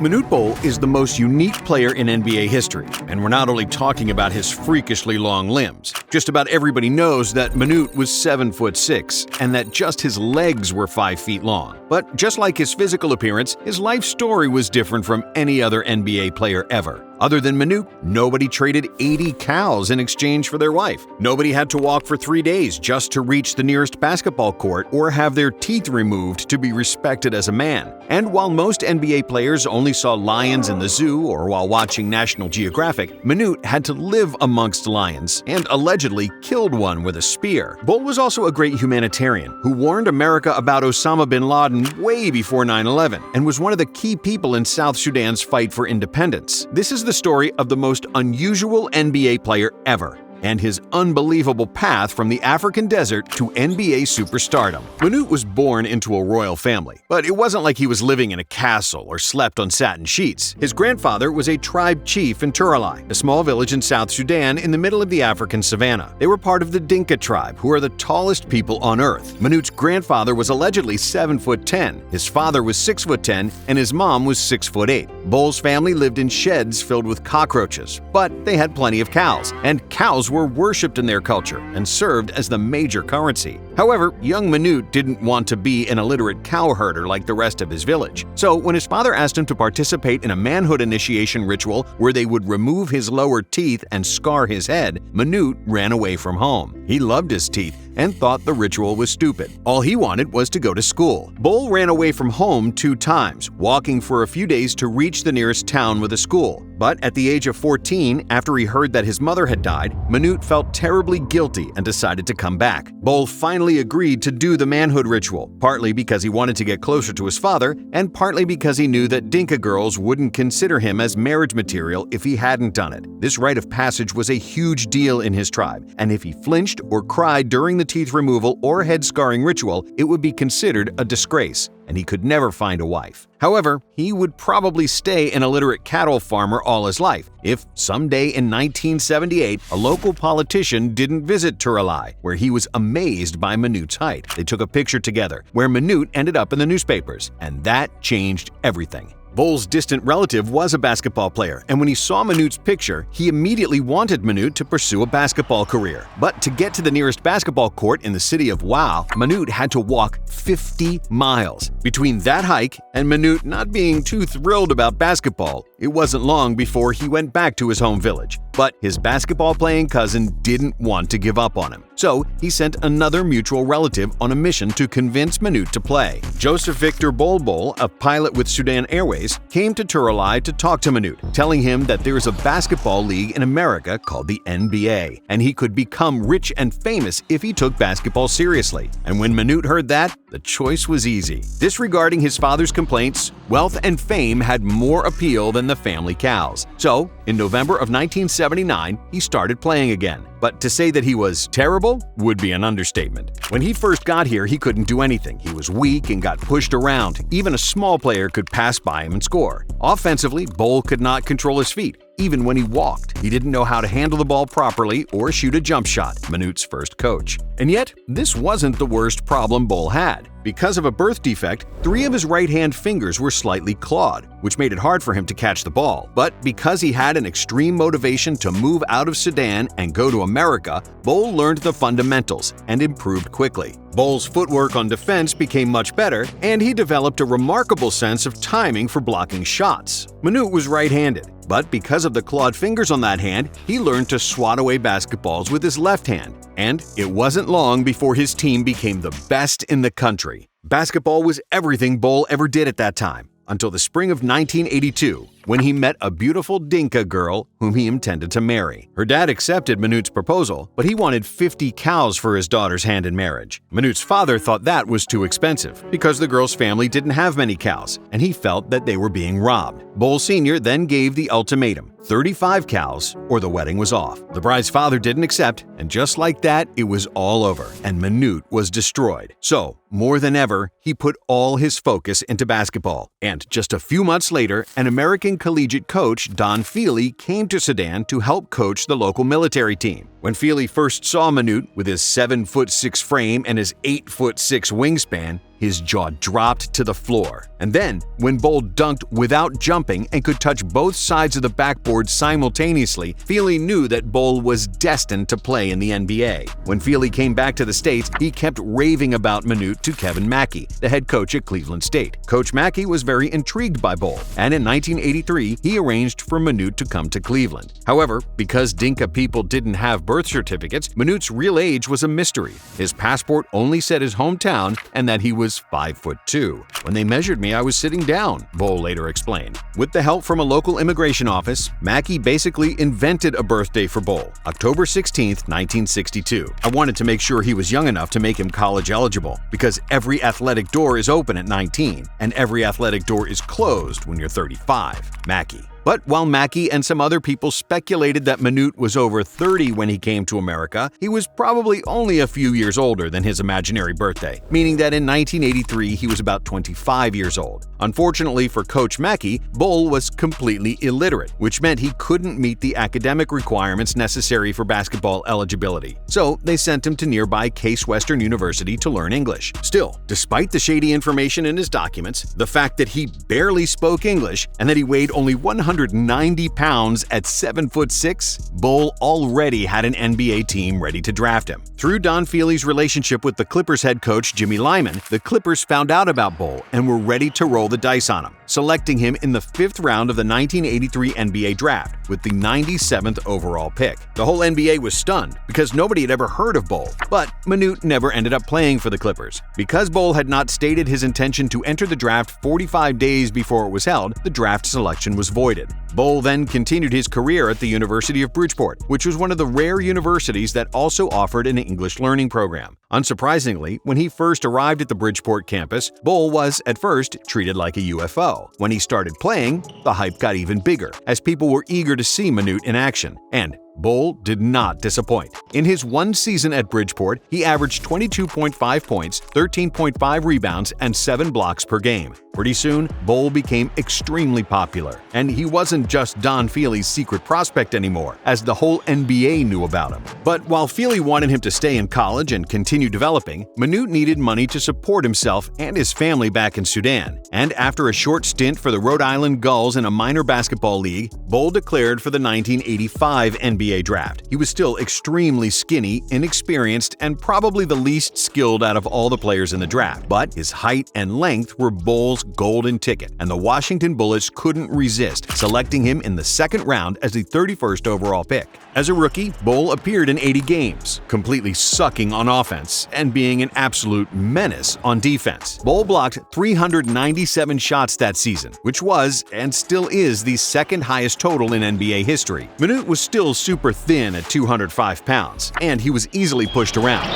Manute Bol is the most unique player in NBA history, and we're not only talking about his freakishly long limbs. Just about everybody knows that Manute was 7'6" and that just his legs were 5 feet long. But just like his physical appearance, his life story was different from any other NBA player ever. Other than Manute, nobody traded 80 cows in exchange for their wife. Nobody had to walk for 3 days just to reach the nearest basketball court or have their teeth removed to be respected as a man. And while most NBA players only saw lions in the zoo or while watching National Geographic, Manute had to live amongst lions and allegedly killed one with a spear. Bol was also a great humanitarian who warned America about Osama bin Laden way before 9/11 and was one of the key people in South Sudan's fight for independence. This is the story of the most unusual NBA player ever, and his unbelievable path from the African desert to NBA superstardom. Manute was born into a royal family, but it wasn't like he was living in a castle or slept on satin sheets. His grandfather was a tribe chief in Turalai, a small village in South Sudan in the middle of the African savannah. They were part of the Dinka tribe, who are the tallest people on earth. Manute's grandfather was allegedly 7'10", his father was 6'10", and his mom was 6'8". Bol's family lived in sheds filled with cockroaches, but they had plenty of cows, and cows were worshipped in their culture and served as the major currency. However, young Manute didn't want to be an illiterate cow herder like the rest of his village. So when his father asked him to participate in a manhood initiation ritual where they would remove his lower teeth and scar his head, Manute ran away from home. He loved his teeth and thought the ritual was stupid. All he wanted was to go to school. Bol ran away from home 2 times, walking for a few days to reach the nearest town with a school. But at the age of 14, after he heard that his mother had died, Manute felt terribly guilty and decided to come back. Bol finally agreed to do the manhood ritual, partly because he wanted to get closer to his father, and partly because he knew that Dinka girls wouldn't consider him as marriage material if he hadn't done it. This rite of passage was a huge deal in his tribe, and if he flinched or cried during the teeth removal or head scarring ritual, it would be considered a disgrace, and he could never find a wife. However, he would probably stay an illiterate cattle farmer all his life if someday in 1978 a local politician didn't visit Turalai, where he was amazed by Manute's height. They took a picture together where Manute ended up in the newspapers, and that changed everything. Bol's distant relative was a basketball player, and when he saw Manute's picture, he immediately wanted Manute to pursue a basketball career. But to get to the nearest basketball court in the city of Wau, Manute had to walk 50 miles. Between that hike and Manute not being too thrilled about basketball, it wasn't long before he went back to his home village. But his basketball-playing cousin didn't want to give up on him, so he sent another mutual relative on a mission to convince Manute to play. Joseph Victor Bol, a pilot with Sudan Airways, came to Turalai to talk to Manute, telling him that there is a basketball league in America called the NBA, and he could become rich and famous if he took basketball seriously. And when Manute heard that, the choice was easy. Disregarding his father's complaints, wealth and fame had more appeal than the family cows. So, in November of 1979, he started playing again. But to say that he was terrible would be an understatement. When he first got here, he couldn't do anything. He was weak and got pushed around. Even a small player could pass by him and score. Offensively, Bol could not control his feet. Even when he walked, he didn't know how to handle the ball properly or shoot a jump shot, Manute's first coach. And yet, this wasn't the worst problem Bol had. Because of a birth defect, 3 of his right-hand fingers were slightly clawed, which made it hard for him to catch the ball. But because he had an extreme motivation to move out of Sudan and go to America, Bol learned the fundamentals and improved quickly. Bol's footwork on defense became much better, and he developed a remarkable sense of timing for blocking shots. Manute was right-handed, but because of the clawed fingers on that hand, he learned to swat away basketballs with his left hand. And it wasn't long before his team became the best in the country. Basketball was everything Bol ever did at that time, until the spring of 1982, when he met a beautiful Dinka girl whom he intended to marry. Her dad accepted Manute's proposal, but he wanted 50 cows for his daughter's hand in marriage. Manute's father thought that was too expensive, because the girl's family didn't have many cows, and he felt that they were being robbed. Bol Sr. then gave the ultimatum: 35 cows, or the wedding was off. The bride's father didn't accept, and just like that, it was all over, and Manute was destroyed. So, more than ever, he put all his focus into basketball. And just a few months later, an American collegiate coach, Don Feely, came to Sudan to help coach the local military team. When Feely first saw Manute with his 7'6" frame and his 8'6" wingspan, his jaw dropped to the floor. And then, when Bol dunked without jumping and could touch both sides of the backboard simultaneously, Feely knew that Bol was destined to play in the NBA. When Feely came back to the States, he kept raving about Manute to Kevin Mackey, the head coach at Cleveland State. Coach Mackey was very intrigued by Bol, and in 1983, he arranged for Manute to come to Cleveland. However, because Dinka people didn't have birth certificates, Manute's real age was a mystery. His passport only said his hometown and that he was 5'2". When they measured me, I was sitting down, Bol later explained. With the help from a local immigration office, Mackey basically invented a birthday for Bol, October 16, 1962. I wanted to make sure he was young enough to make him college eligible, because every athletic door is open at 19, and every athletic door is closed when you're 35, Mackey. But while Mackey and some other people speculated that Manute was over 30 when he came to America, he was probably only a few years older than his imaginary birthday, meaning that in 1983 he was about 25 years old. Unfortunately for Coach Mackey, Bol was completely illiterate, which meant he couldn't meet the academic requirements necessary for basketball eligibility. So they sent him to nearby Case Western University to learn English. Still, despite the shady information in his documents, the fact that he barely spoke English and that he weighed only 190 pounds at 7'6", Bol already had an NBA team ready to draft him. Through Don Feely's relationship with the Clippers head coach Jimmy Lyman, the Clippers found out about Bol and were ready to roll the dice on him, selecting him in the 5th round of the 1983 NBA draft with the 97th overall pick. The whole NBA was stunned because nobody had ever heard of Bol, but Manute never ended up playing for the Clippers. Because Bol had not stated his intention to enter the draft 45 days before it was held, the draft selection was voided. Bol then continued his career at the University of Bridgeport, which was one of the rare universities that also offered an English learning program. Unsurprisingly, when he first arrived at the Bridgeport campus, Bol was, at first, treated like a UFO. When he started playing, the hype got even bigger, as people were eager to see Manute in action. And Bol did not disappoint. In his one season at Bridgeport, he averaged 22.5 points, 13.5 rebounds, and 7 blocks per game. Pretty soon, Bol became extremely popular, and he wasn't just Don Feely's secret prospect anymore, as the whole NBA knew about him. But while Feely wanted him to stay in college and continue developing, Manute needed money to support himself and his family back in Sudan. And after a short stint for the Rhode Island Gulls in a minor basketball league, Bol declared for the 1985 NBA draft. He was still extremely skinny, inexperienced, and probably the least skilled out of all the players in the draft. But his height and length were Bol's golden ticket, and the Washington Bullets couldn't resist, selecting him in the 2nd round as the 31st overall pick. As a rookie, Bol appeared in 80 games, completely sucking on offense and being an absolute menace on defense. Bol blocked 397 shots that season, which was, and still is, the 2nd highest total in NBA history. Manute was still super thin at 205 pounds, and he was easily pushed around.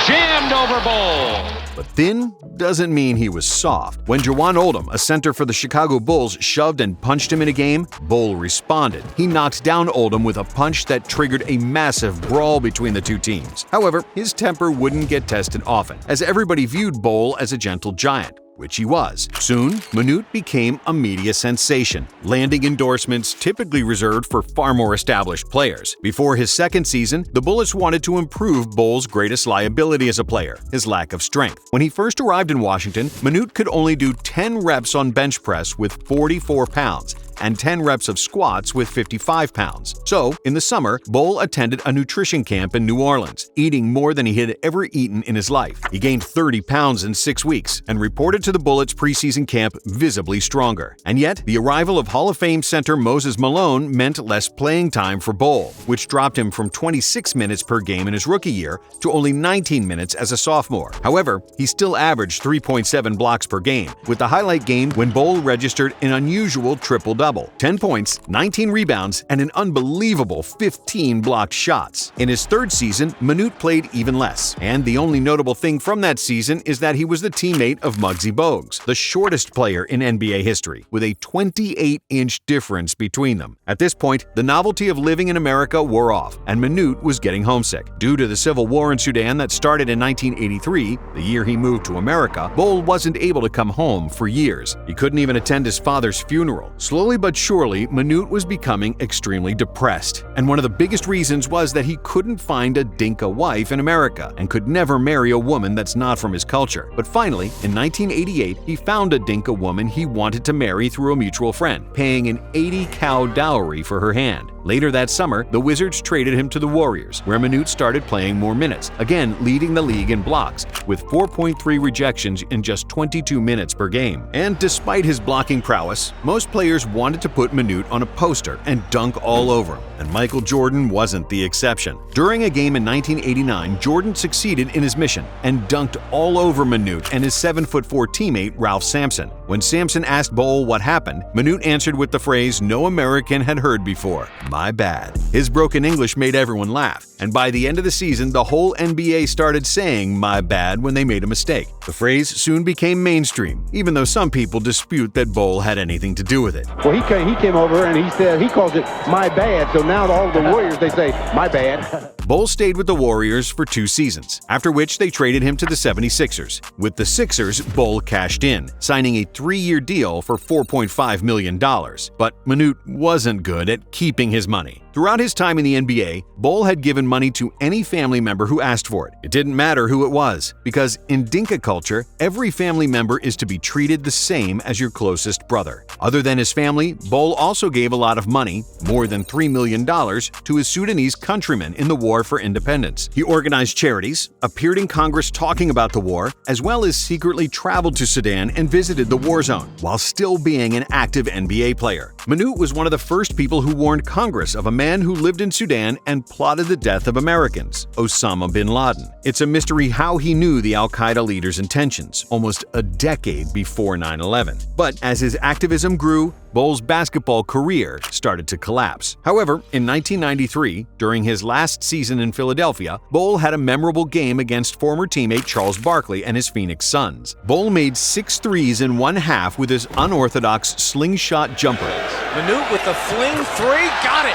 Jammed over Bol. But thin doesn't mean he was soft. When Jawan Oldham, a center for the Chicago Bulls, shoved and punched him in a game, Bol responded. He knocked down Oldham with a punch that triggered a massive brawl between the two teams. However, his temper wouldn't get tested often, as everybody viewed Bol as a gentle giant, which he was. Soon, Manute became a media sensation, landing endorsements typically reserved for far more established players. Before his 2nd season, the Bullets wanted to improve Bol's greatest liability as a player, his lack of strength. When he first arrived in Washington, Manute could only do 10 reps on bench press with 44 pounds, and 10 reps of squats with 55 pounds. So, in the summer, Bol attended a nutrition camp in New Orleans, eating more than he had ever eaten in his life. He gained 30 pounds in 6 weeks and reported to the Bullets' preseason camp visibly stronger. And yet, the arrival of Hall of Fame center Moses Malone meant less playing time for Bol, which dropped him from 26 minutes per game in his rookie year to only 19 minutes as a sophomore. However, he still averaged 3.7 blocks per game, with the highlight game when Bol registered an unusual triple-double. 10 points, 19 rebounds, and an unbelievable 15 blocked shots. In his 3rd season, Manute played even less, and the only notable thing from that season is that he was the teammate of Muggsy Bogues, the shortest player in NBA history, with a 28-inch difference between them. At this point, the novelty of living in America wore off, and Manute was getting homesick. Due to the civil war in Sudan that started in 1983, the year he moved to America, Bol wasn't able to come home for years. He couldn't even attend his father's funeral. Slowly but surely, Manute was becoming extremely depressed, and one of the biggest reasons was that he couldn't find a Dinka wife in America and could never marry a woman that's not from his culture. But finally, in 1988, he found a Dinka woman he wanted to marry through a mutual friend, paying an 80-cow dowry for her hand. Later that summer, the Wizards traded him to the Warriors, where Manute started playing more minutes, again leading the league in blocks, with 4.3 rejections in just 22 minutes per game. And despite his blocking prowess, most players wanted to put Manute on a poster and dunk all over him, and Michael Jordan wasn't the exception. During a game in 1989, Jordan succeeded in his mission and dunked all over Manute and his 7'4" teammate Ralph Sampson. When Sampson asked Bol what happened, Manute answered with the phrase no American had heard before, "My bad." His broken English made everyone laugh, and by the end of the season, the whole NBA started saying "my bad" when they made a mistake. The phrase soon became mainstream, even though some people dispute that Bol had anything to do with it. Well, he came over and he calls it "my bad," so now all the Warriors, they say "my bad." Bol stayed with the Warriors for 2 seasons, after which they traded him to the 76ers. With the Sixers, Bol cashed in, signing a 3-year deal for $4.5 million. But Manute wasn't good at keeping his money. Throughout his time in the NBA, Bol had given money to any family member who asked for it. It didn't matter who it was, because in Dinka culture, every family member is to be treated the same as your closest brother. Other than his family, Bol also gave a lot of money, more than $3 million, to his Sudanese countrymen in the War for Independence. He organized charities, appeared in Congress talking about the war, as well as secretly traveled to Sudan and visited the war zone, while still being an active NBA player. Manute was one of the first people who warned Congress of a man who lived in Sudan and plotted the death of Americans, Osama bin Laden. It's a mystery how he knew the al-Qaeda leader's intentions, almost a decade before 9/11. But as his activism grew, Bol's basketball career started to collapse. However, in 1993, during his last season in Philadelphia, Bol had a memorable game against former teammate Charles Barkley and his Phoenix Suns. Bol made 6 threes in one half with his unorthodox slingshot jumper. Manute with the fling 3, got it!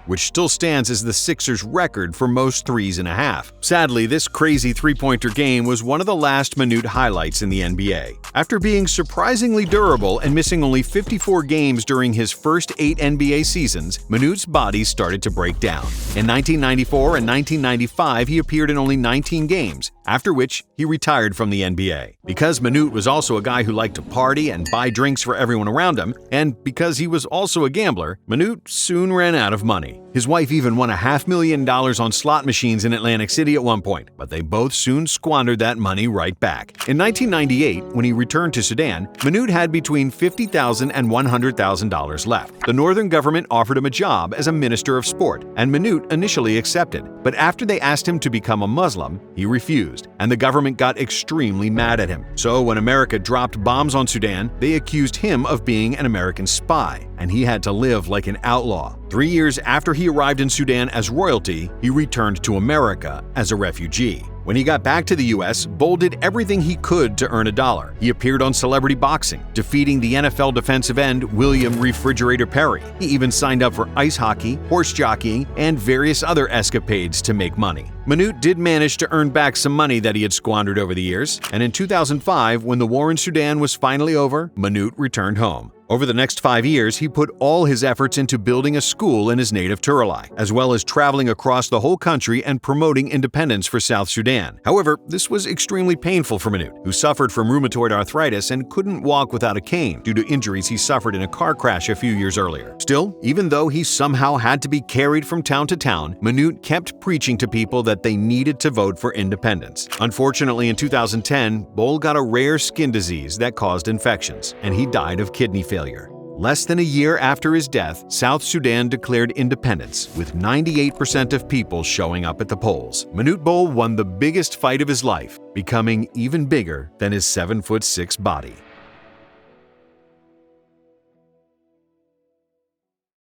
Which still stands as the Sixers' record for most threes in a half. Sadly, this crazy three-pointer game was one of the last Manute highlights in the NBA. After being surprisingly durable and missing only 54 games during his first 8 NBA seasons, Manute's body started to break down. In 1994 and 1995, he appeared in only 19 games, after which he retired from the NBA. Because Manute was also a guy who liked to party and buy drinks for everyone around him, and because he was also a gambler, Manute soon ran out of money. His wife even won $500,000 on slot machines in Atlantic City at one point, but they both soon squandered that money right back. In 1998, when he returned to Sudan, Manute had between $50,000 and $100,000 left. The northern government offered him a job as a minister of sport, and Manute initially accepted. But after they asked him to become a Muslim, he refused, and the government got extremely mad at him. So when America dropped bombs on Sudan, they accused him of being an American spy, and he had to live like an outlaw. 3 years after he arrived in Sudan as royalty, he returned to America as a refugee. When he got back to the U.S., Bol did everything he could to earn $1. He appeared on Celebrity Boxing, defeating the NFL defensive end William Refrigerator Perry. He even signed up for ice hockey, horse jockeying, and various other escapades to make money. Manute did manage to earn back some money that he had squandered over the years, and in 2005, when the war in Sudan was finally over, Manute returned home. Over the next 5 years, he put all his efforts into building a school in his native Turalai, as well as traveling across the whole country and promoting independence for South Sudan. However, this was extremely painful for Manute, who suffered from rheumatoid arthritis and couldn't walk without a cane due to injuries he suffered in a car crash a few years earlier. Still, even though he somehow had to be carried from town to town, Manute kept preaching to people that they needed to vote for independence. Unfortunately, in 2010, Bol got a rare skin disease that caused infections, and he died of kidney failure. Less than a year after his death, South Sudan declared independence, with 98% of people showing up at the polls. Manute Bol won the biggest fight of his life, becoming even bigger than his 7'6" body.